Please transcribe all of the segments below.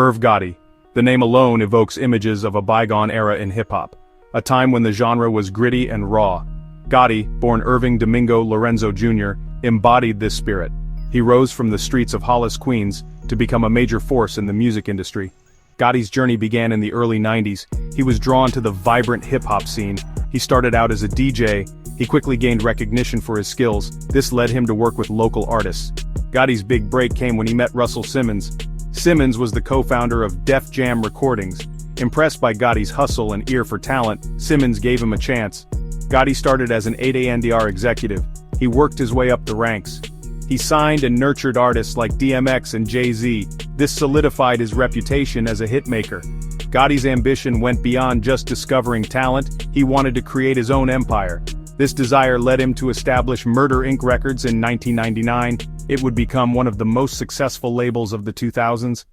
Irv Gotti. The name alone evokes images of a bygone era in hip-hop, a time when the genre was gritty and raw. Gotti, born Irving Domingo Lorenzo Jr., embodied this spirit. He rose from the streets of Hollis, Queens, to become a major force in the music industry. Gotti's journey began in the early 90s. He was drawn to the vibrant hip-hop scene. He started out as a DJ. He quickly gained recognition for his skills. This led him to work with local artists. Gotti's big break came when he met Russell Simmons. Simmons was the co-founder of Def Jam Recordings. Impressed by Gotti's hustle and ear for talent, Simmons gave him a chance. Gotti started as an 8ANDR executive. He worked his way up the ranks. He signed and nurtured artists like DMX and Jay-Z. This solidified his reputation as a hitmaker. Gotti's ambition went beyond just discovering talent. He wanted to create his own empire. This desire led him to establish Murder Inc. Records in 1999. It would become one of the most successful labels of the 2000s.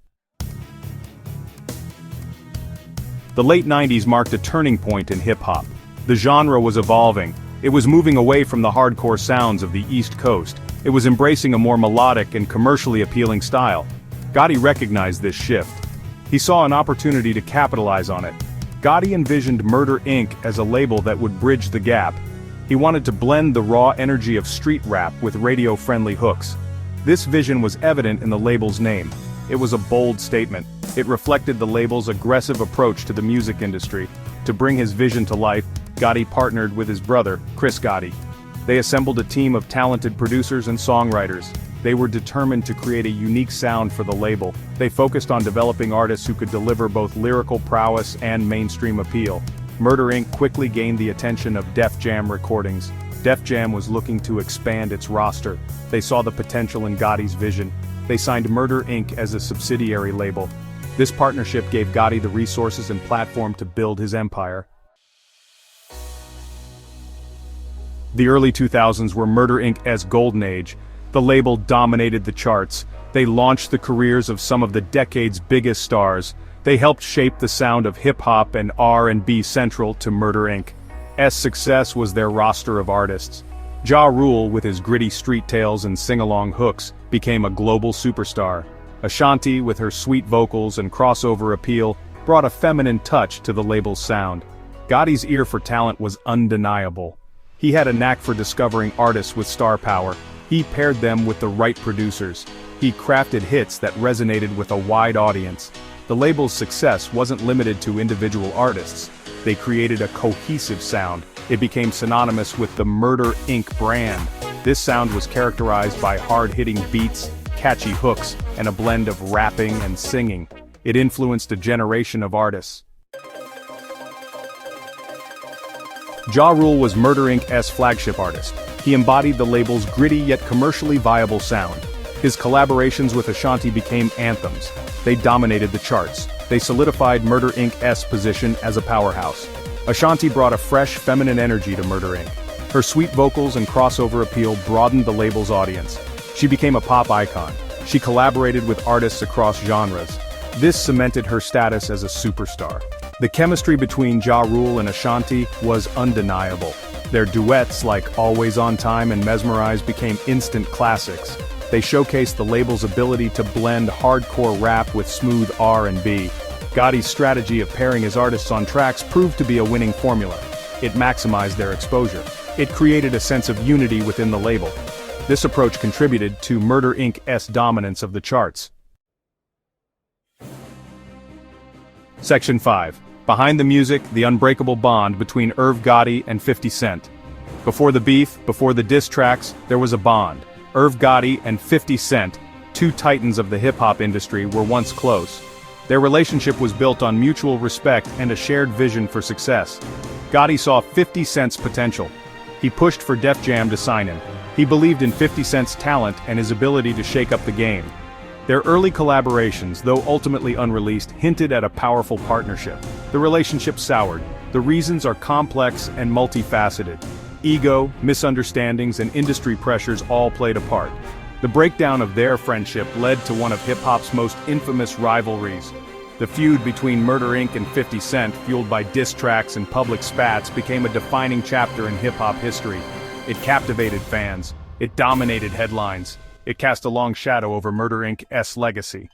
The late 90s marked a turning point in hip-hop. The genre was evolving. It was moving away from the hardcore sounds of the East Coast. It was embracing a more melodic and commercially appealing style. Gotti recognized this shift. He saw an opportunity to capitalize on it. Gotti envisioned Murder Inc. as a label that would bridge the gap. He wanted to blend the raw energy of street rap with radio-friendly hooks. This vision was evident in the label's name. It was a bold statement. It reflected the label's aggressive approach to the music industry. To bring his vision to life, Gotti partnered with his brother, Chris Gotti. They assembled a team of talented producers and songwriters. They were determined to create a unique sound for the label. They focused on developing artists who could deliver both lyrical prowess and mainstream appeal. Murder Inc. quickly gained the attention of Def Jam Recordings. Def Jam was looking to expand its roster. They saw the potential in Gotti's vision. They signed Murder Inc. as a subsidiary label. This partnership gave Gotti the resources and platform to build his empire. The early 2000s were Murder Inc.'s golden age. The label dominated the charts. They launched the careers of some of the decade's biggest stars. They helped shape the sound of hip-hop and R&B central to Murder Inc.'s success was their roster of artists. Ja Rule, with his gritty street tales and sing-along hooks, became a global superstar. Ashanti, with her sweet vocals and crossover appeal, brought a feminine touch to the label's sound. Gotti's ear for talent was undeniable. He had a knack for discovering artists with star power. He paired them with the right producers. He crafted hits that resonated with a wide audience. The label's success wasn't limited to individual artists. They created a cohesive sound. It became synonymous with the Murder Inc. brand. This sound was characterized by hard-hitting beats, catchy hooks, and a blend of rapping and singing. It influenced a generation of artists. Ja Rule was Murder Inc.'s flagship artist. He embodied the label's gritty yet commercially viable sound. His collaborations with Ashanti became anthems. They dominated the charts. They solidified Murder Inc.'s position as a powerhouse. Ashanti brought a fresh, feminine energy to Murder Inc. Her sweet vocals and crossover appeal broadened the label's audience. She became a pop icon. She collaborated with artists across genres. This cemented her status as a superstar. The chemistry between Ja Rule and Ashanti was undeniable. Their duets like Always on Time and Mesmerize became instant classics. They showcased the label's ability to blend hardcore rap with smooth R&B. Gotti's strategy of pairing his artists on tracks proved to be a winning formula. It maximized their exposure. It created a sense of unity within the label. This approach contributed to Murder Inc.'s dominance of the charts. Section 5. Behind the music, the unbreakable bond between Irv Gotti and 50 Cent. Before the beef, before the diss tracks, there was a bond. Irv Gotti and 50 Cent, two titans of the hip-hop industry, were once close. Their relationship was built on mutual respect and a shared vision for success. Gotti saw 50 Cent's potential. He pushed for Def Jam to sign him. He believed in 50 Cent's talent and his ability to shake up the game. Their early collaborations, though ultimately unreleased, hinted at a powerful partnership. The relationship soured. The reasons are complex and multifaceted. Ego, misunderstandings, and industry pressures all played a part. The breakdown of their friendship led to one of hip-hop's most infamous rivalries. The feud between Murder Inc. and 50 Cent, fueled by diss tracks and public spats, became a defining chapter in hip-hop history. It captivated fans. It dominated headlines. It cast a long shadow over Murder Inc.'s legacy.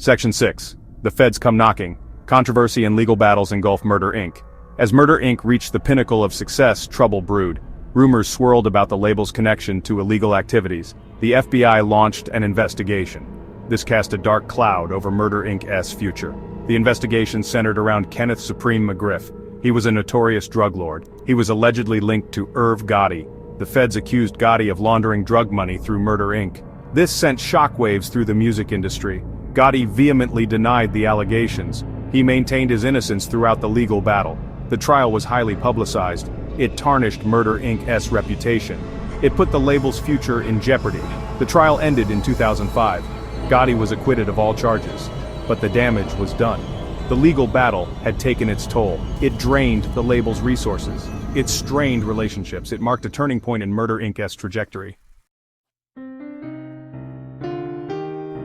Section 6. The Feds Come Knocking. Controversy and legal battles engulf Murder Inc. As Murder Inc. reached the pinnacle of success, trouble brewed. Rumors swirled about the label's connection to illegal activities. The FBI launched an investigation. This cast a dark cloud over Murder Inc.'s future. The investigation centered around Kenneth Supreme McGriff. He was a notorious drug lord. He was allegedly linked to Irv Gotti. The feds accused Gotti of laundering drug money through Murder Inc. This sent shockwaves through the music industry. Gotti vehemently denied the allegations. He maintained his innocence throughout the legal battle. The trial was highly publicized. It tarnished Murder Inc.'s reputation. It put the label's future in jeopardy. The trial ended in 2005. Gotti was acquitted of all charges. But the damage was done. The legal battle had taken its toll. It drained the label's resources. It strained relationships. It marked a turning point in Murder Inc.'s trajectory.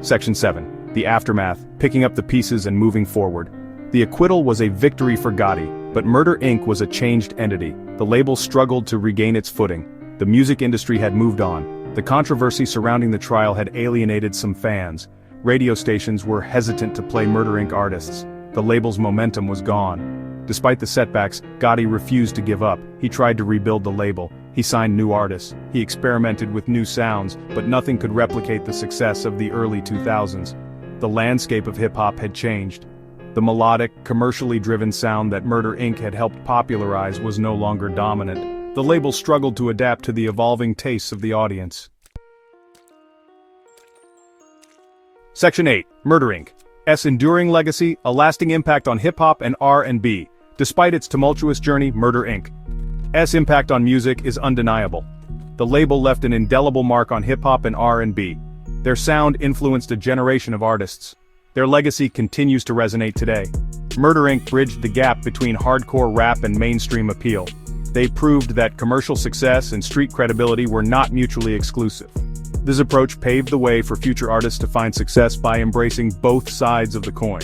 Section 7. The Aftermath, Picking Up the Pieces and Moving Forward. The acquittal was a victory for Gotti, but Murder Inc. was a changed entity. The label struggled to regain its footing. The music industry had moved on. The controversy surrounding the trial had alienated some fans. Radio stations were hesitant to play Murder Inc. artists. The label's momentum was gone. Despite the setbacks, Gotti refused to give up. He tried to rebuild the label. He signed new artists. He experimented with new sounds, but nothing could replicate the success of the early 2000s. The landscape of hip-hop had changed. The melodic, commercially driven sound that Murder Inc. had helped popularize was no longer dominant. The label struggled to adapt to the evolving tastes of the audience. Section 8. Murder Inc.'s enduring legacy, a lasting impact on hip-hop and R&B. Despite its tumultuous journey, Murder Inc.'s impact on music is undeniable. The label left an indelible mark on hip-hop and R&B. Their sound influenced a generation of artists. Their legacy continues to resonate today. Murder Inc. bridged the gap between hardcore rap and mainstream appeal. They proved that commercial success and street credibility were not mutually exclusive. This approach paved the way for future artists to find success by embracing both sides of the coin.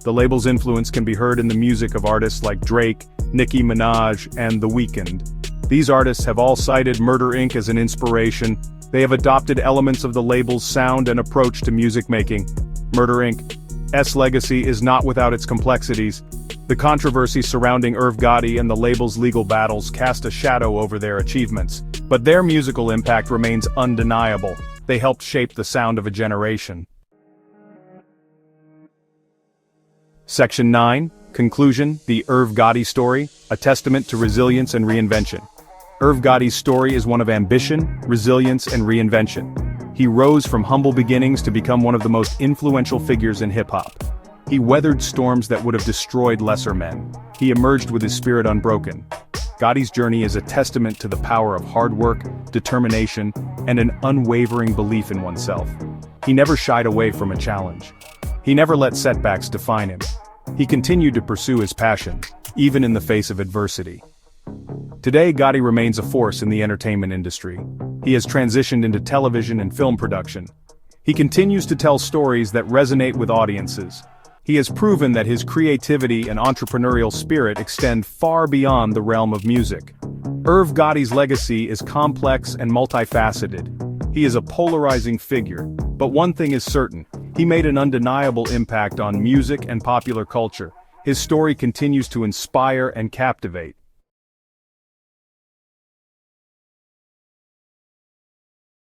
The label's influence can be heard in the music of artists like Drake, Nicki Minaj, and The Weeknd. These artists have all cited Murder Inc. as an inspiration. They have adopted elements of the label's sound and approach to music making. Murder Inc.'s legacy is not without its complexities. The controversy surrounding Irv Gotti and the label's legal battles cast a shadow over their achievements. But their musical impact remains undeniable. They helped shape the sound of a generation. Section 9. Conclusion, The Irv Gotti Story, a testament to resilience and reinvention. Irv Gotti's story is one of ambition, resilience, and reinvention. He rose from humble beginnings to become one of the most influential figures in hip-hop. He weathered storms that would have destroyed lesser men. He emerged with his spirit unbroken. Gotti's journey is a testament to the power of hard work, determination, and an unwavering belief in oneself. He never shied away from a challenge. He never let setbacks define him. He continued to pursue his passion, even in the face of adversity. Today, Gotti remains a force in the entertainment industry. He has transitioned into television and film production. He continues to tell stories that resonate with audiences. He has proven that his creativity and entrepreneurial spirit extend far beyond the realm of music. Irv Gotti's legacy is complex and multifaceted. He is a polarizing figure, but one thing is certain: he made an undeniable impact on music and popular culture. His story continues to inspire and captivate.